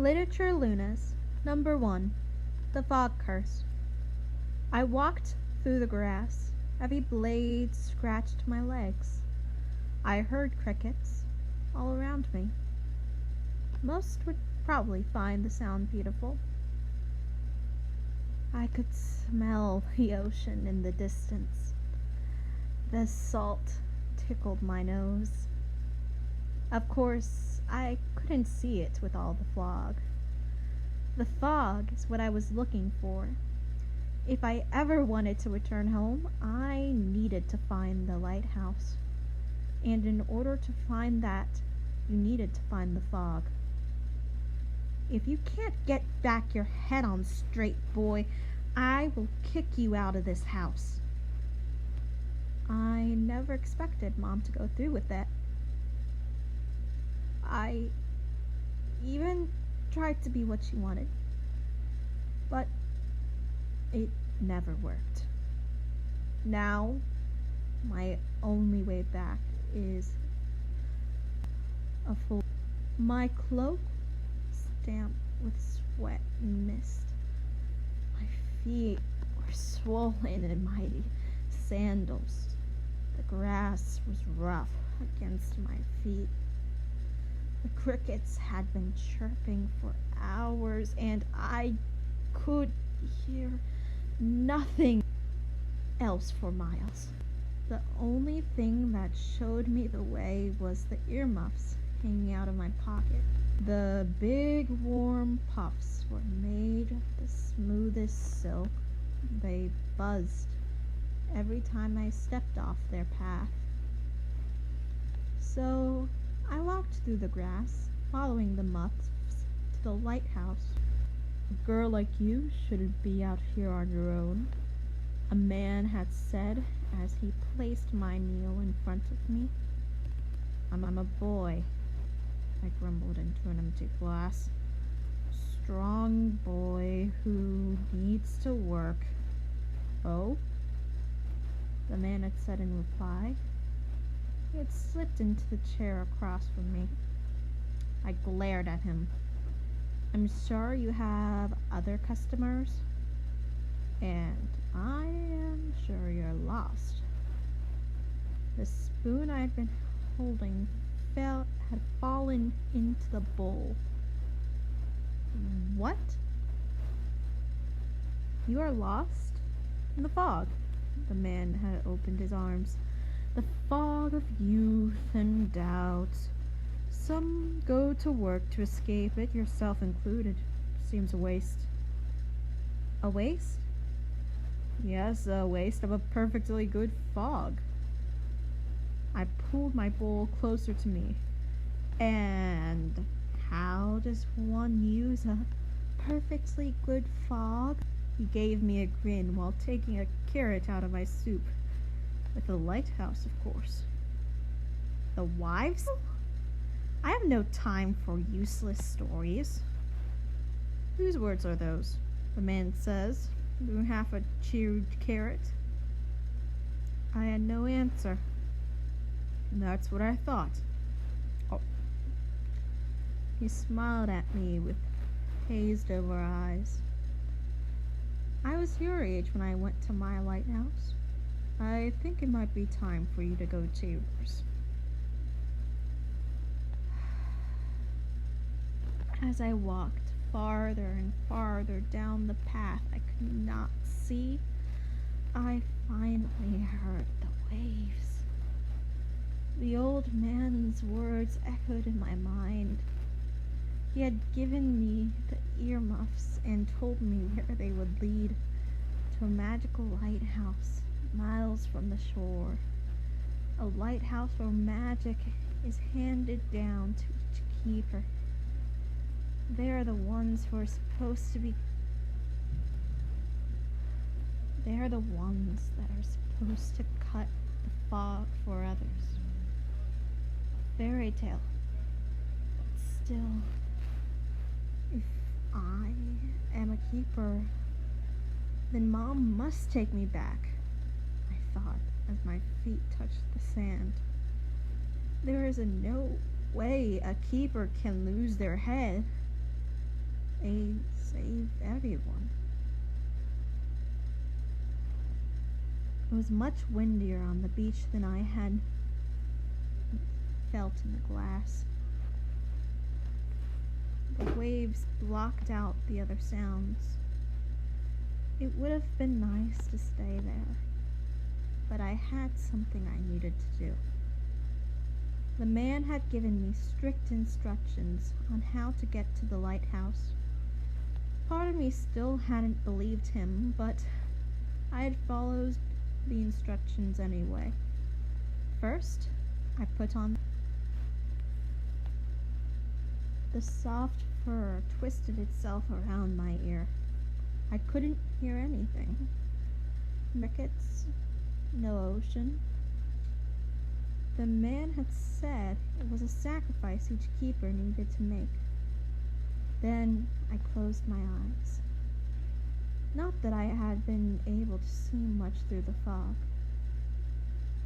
Literature Lunes, Number 1. The Fog Curse. I walked through the grass. Heavy blades scratched my legs. I heard crickets all around me. Most would probably find the sound beautiful. I could smell the ocean in the distance. The salt tickled my nose. Of course, I couldn't see it with all the fog. The fog is what I was looking for. If I ever wanted to return home, I needed to find the lighthouse. And in order to find that, you needed to find the fog. If you can't get back your head on straight, boy, I will kick you out of this house. I never expected Mom to go through with that. I even tried to be what she wanted, but it never worked. Now, my only way back is a full. My cloak stamped with sweat and mist. My feet were swollen in my sandals. The grass was rough against my feet. The crickets had been chirping for hours, and I could hear nothing else for miles. The only thing that showed me the way was the earmuffs hanging out of my pocket. The big warm puffs were made of the smoothest silk. They buzzed every time I stepped off their path. So I walked through the grass, following the muffs to the lighthouse. A girl like you shouldn't be out here on your own, a man had said as he placed my meal in front of me. I'm a boy, I grumbled into an empty glass. Strong boy who needs to work. Oh? The man had said in reply. He had slipped into the chair across from me. I glared at him. I'm sure you have other customers, and I am sure you're lost. The spoon I had been holding had fallen into the bowl. What? You are lost? In the fog. The man had opened his arms. The fog of youth and doubt. Some go to work to escape it, yourself included. Seems a waste. A waste? Yes, a waste of a perfectly good fog. I pulled my bowl closer to me. And how does one use a perfectly good fog? He gave me a grin while taking a carrot out of my soup. With the lighthouse, of course. The wives? I have no time for useless stories. Whose words are those? The man says, through half a chewed carrot. I had no answer. That's what I thought. Oh. He smiled at me with hazed over eyes. I was your age when I went to my lighthouse. I think it might be time for you to go to yours. As I walked farther and farther down the path I could not see, I finally heard the waves. The old man's words echoed in my mind. He had given me the earmuffs and told me where they would lead, to a magical lighthouse miles from the shore. A lighthouse where magic is handed down to each keeper. They are the ones who are supposed to be. They are the ones that are supposed to cut the fog for others. Fairy tale. But still, if I am a keeper, then Mom must take me back, I thought as my feet touched the sand. There is no way a keeper can lose their head. They saved everyone. It was much windier on the beach than I had felt in the glass. The waves blocked out the other sounds. It would have been nice to stay there, but I had something I needed to do. The man had given me strict instructions on how to get to the lighthouse. Part of me still hadn't believed him, but I had followed the instructions anyway. First, I put on the soft fur twisted itself around my ear. I couldn't hear anything. Crickets, no ocean. The man had said it was a sacrifice each keeper needed to make. Then I closed my eyes. Not that I had been able to see much through the fog.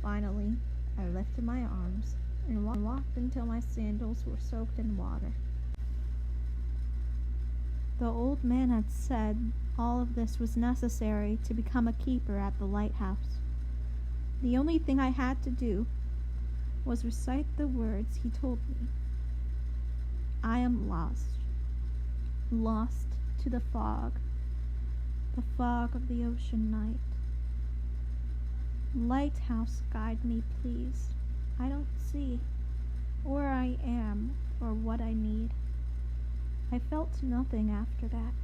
Finally, I lifted my arms and walked until my sandals were soaked in water. The old man had said all of this was necessary to become a keeper at the lighthouse. The only thing I had to do was recite the words he told me. I am lost. Lost to the fog of the ocean night. Lighthouse, guide me, please. I don't see where I am or what I need. I felt nothing after that.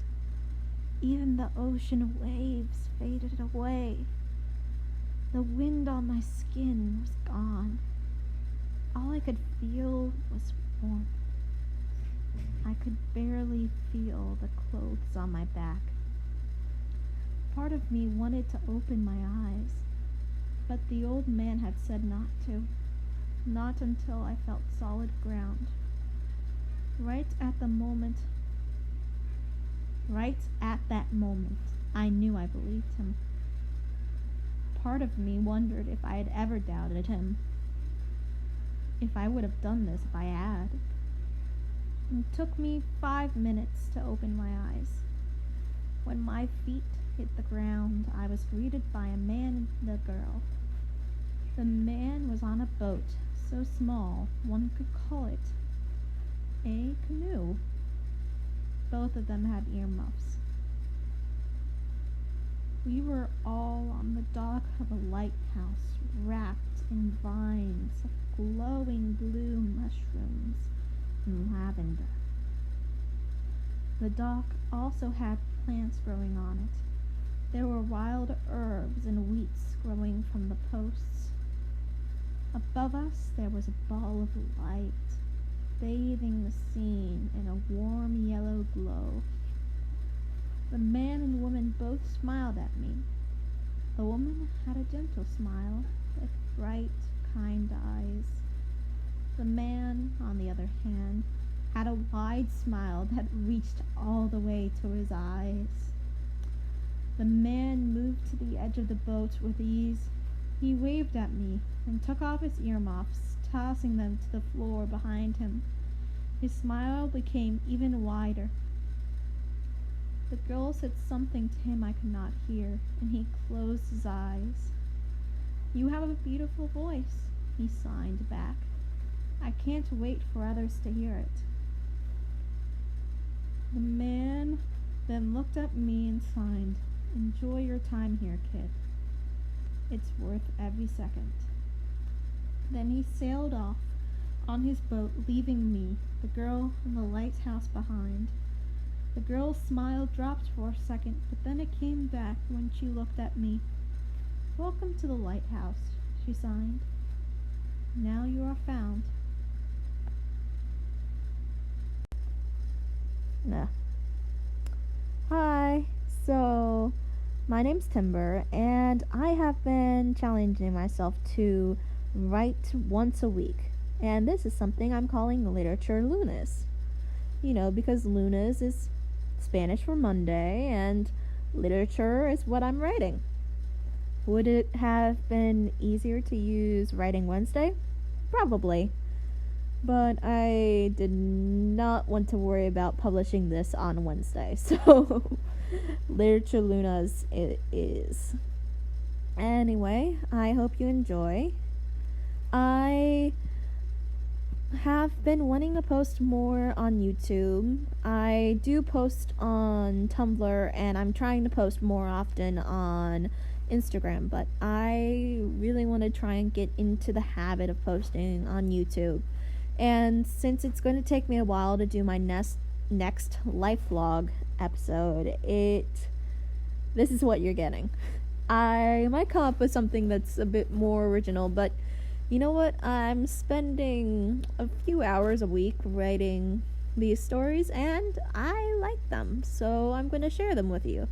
Even the ocean waves faded away. The wind on my skin was gone. All I could feel was warmth. I could barely feel the clothes on my back. Part of me wanted to open my eyes, but the old man had said not to. Not until I felt solid ground. Right at that moment, I knew I believed him. Part of me wondered if I had ever doubted him. If I would have done this if I had. It took me 5 minutes to open my eyes. When my feet hit the ground, I was greeted by a man and a girl. The man was on a boat so small one could call it a canoe. Both of them had earmuffs. We were all on the dock of a lighthouse, wrapped in vines of glowing blue mushrooms and lavender. The dock also had plants growing on it. There were wild herbs and weeds growing from the posts. Above us there was a ball of light, bathing the scene in a warm yellow glow. The man and woman both smiled at me. The woman had a gentle smile with bright, kind eyes. The man, on the other hand, had a wide smile that reached all the way to his eyes. The man moved to the edge of the boat with ease. He waved at me and took off his earmuffs, tossing them to the floor behind him. His smile became even wider. The girl said something to him I could not hear, and he closed his eyes. "You have a beautiful voice," he signed back. "I can't wait for others to hear it." The man then looked at me and signed, "Enjoy your time here, kid. It's worth every second." Then he sailed off on his boat, leaving me, the girl, and the lighthouse behind. The girl's smile dropped for a second, but then it came back when she looked at me. "Welcome to the lighthouse," she signed. "Now you are found." Nah. Hi, so my name's Timber, and I have been challenging myself to write once a week. And this is something I'm calling Literature Lunes. Because Lunes is Spanish for Monday, and literature is what I'm writing. Would it have been easier to use Writing Wednesday? Probably. but I did not want to worry about publishing this on Wednesday, so Literature Lunas it is. Anyway, I hope you enjoy. I have been wanting to post more on YouTube. I do post on Tumblr, and I'm trying to post more often on Instagram, but I really want to try and get into the habit of posting on YouTube. And since it's going to take me a while to do my next life vlog episode, this is what you're getting. I might come up with something that's a bit more original, but you know what? I'm spending a few hours a week writing these stories, and I like them, so I'm going to share them with you.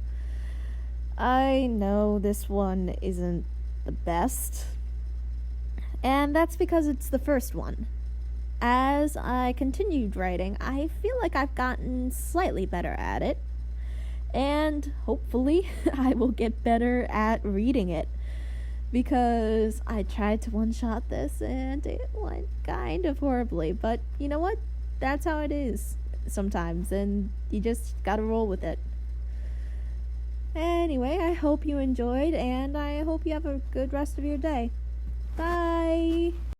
I know this one isn't the best, and that's because it's the first one. As I continued writing, I feel like I've gotten slightly better at it, and hopefully I will get better at reading it, because I tried to one-shot this and it went kind of horribly, but you know what? That's how it is sometimes, and you just gotta roll with it. Anyway, I hope you enjoyed, and I hope you have a good rest of your day. Bye!